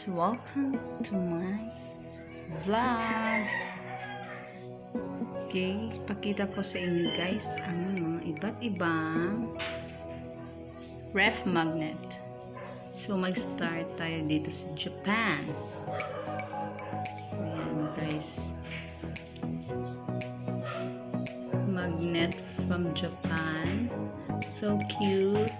welcome to my vlog. Okay, pakita ko sa inyo guys ang mga iba't ibang ref magnet. So mag-start tayo dito sa Japan. So yan guys, magnet from Japan, so cute.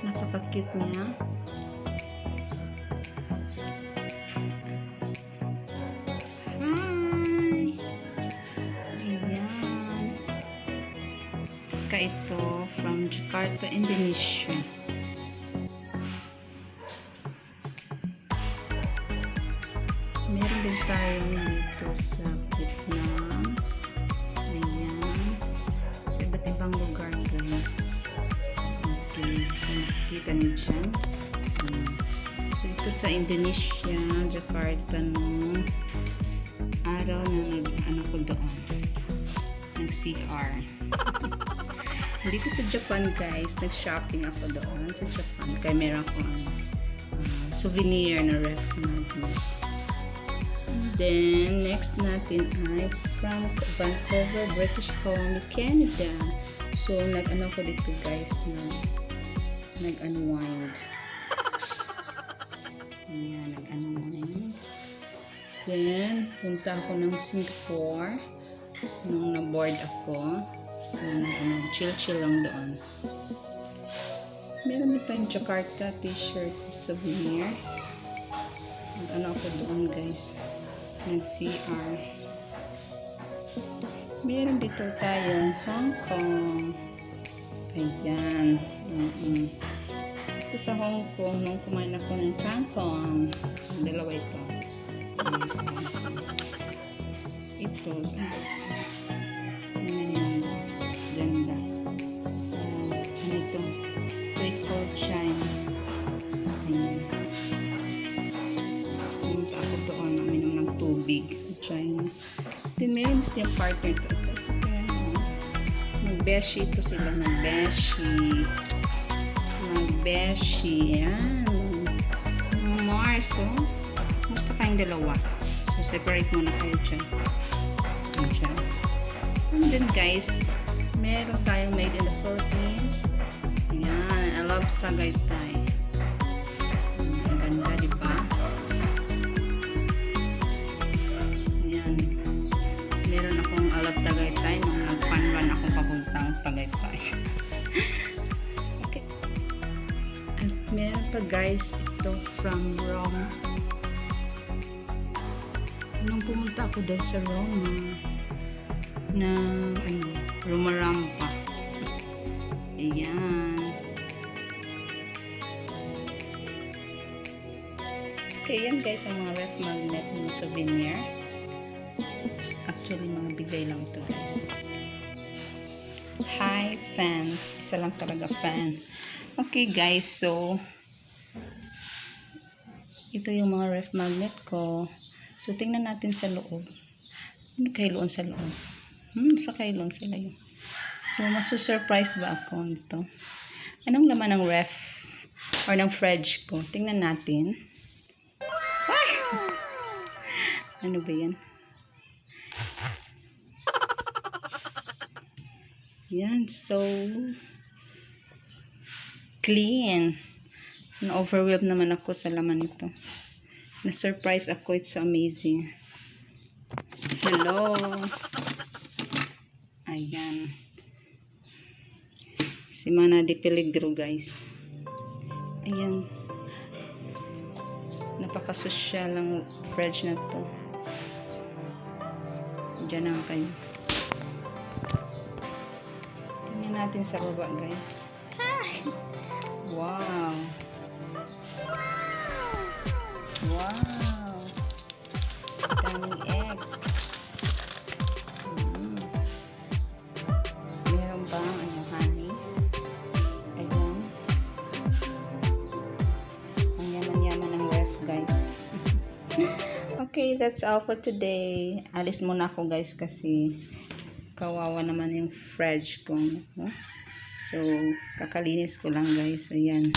Napaka-cute niya. Hi! Ayan. Saka ito from Jakarta, Indonesia. Meron din tayo dito sa Vietnam. Ayan. Sa iba't ibang lugar guys. Okay, so nakikita niyo dyan. So ito sa Indonesia, Jakarta nung araw na nag-ano ko doon, nag-CR. Dito sa Japan guys, nag-shopping ako doon sa Japan kaya meron akong souvenir na ref magnet. Then next natin ay from Vancouver, British Columbia, Canada. So nag-ano ko dito guys na nag-unwind. Ayan, nag-unwind. Then, punta ako ng Singapore nung na-board ako. So, chill-chill lang doon. Meron din tayong Jakarta t-shirt souvenir. Nag-ano ako doon guys. Nag-CR. Meron dito tayong Hong Kong. Ayan. Ito sa Hong Kong, nung kumain ako ng kangkong. Dalawa ito. Ito. Ayan. Ganda. Ano ito? Wait for China. Ayan. Pumunta ako doon. Uminom ng tubig. China. Then meron siya partner ito. Nag-beshi ito sila. Nag-beshi. Yan. Mars. Oh. Gusto kayong dalawa. So, separate muna kayo dyan. Dyan. And then, guys, meron tayong made in the Philippines. Yan. I love Tagaytay. Ang ganda, diba? Yan. Meron akong I love Tagaytay nung nag-fun run akong papuntang Tagaytay. Okay. At meron pa guys, ito from Rome. Nung pumunta ako dahil sa Roma na Rumarampa. Ayan. Okay, yan guys ang mga ref magnet ng souvenir. Actually, mga bigay lang ito guys. Hi, fan. Isa lang talaga fan. Okay guys, so ito yung mga ref magnet ko. So, tingnan natin sa loob. Ano kailoon sa loob? Sa kailoon sila yun. So, masu-surprise ba ako nito? Anong laman ng ref or ng fridge ko? Tingnan natin. Ay! Ano ba yan? Yan, so clean. Na-overwhelmed naman ako sa laman nito. Na-surprise ako. It's so amazing. Hello. Ayan. Si Mana de Peligro, guys. Ayan. Napaka-social ang fridge na to. Diyan na kayo. Tingnan natin sa baba, guys. Wow. Wow! Daming eggs. Meron bang honey? Ayan. Ang yaman-yaman ng ref, guys. Okay, that's all for today. Alis muna ako, guys, kasi kawawa naman yung fridge ko. So, kakalinis ko lang guys. Ayan.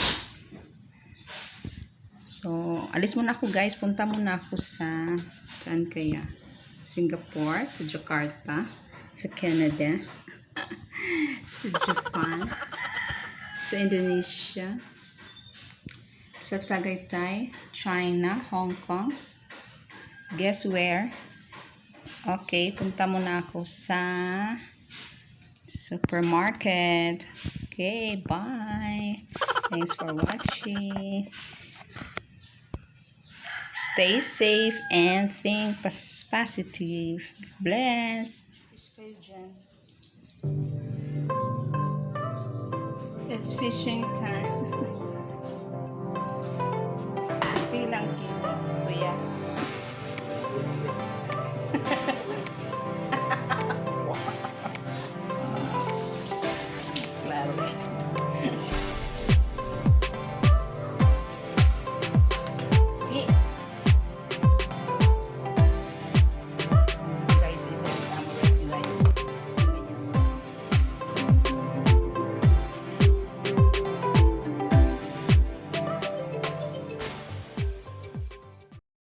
So, alis muna ako guys. Punta muna ako sa, saan kaya? Singapore, sa Jakarta, sa Canada, sa Japan, sa Indonesia, sa Tagaytay, China, Hong Kong. Guess where? Okay, punta muna ako sa supermarket. Okay, bye. Thanks for watching. Stay safe and think positive. Bless. Fish kayo dyan. It's fishing time. Pilang kilo.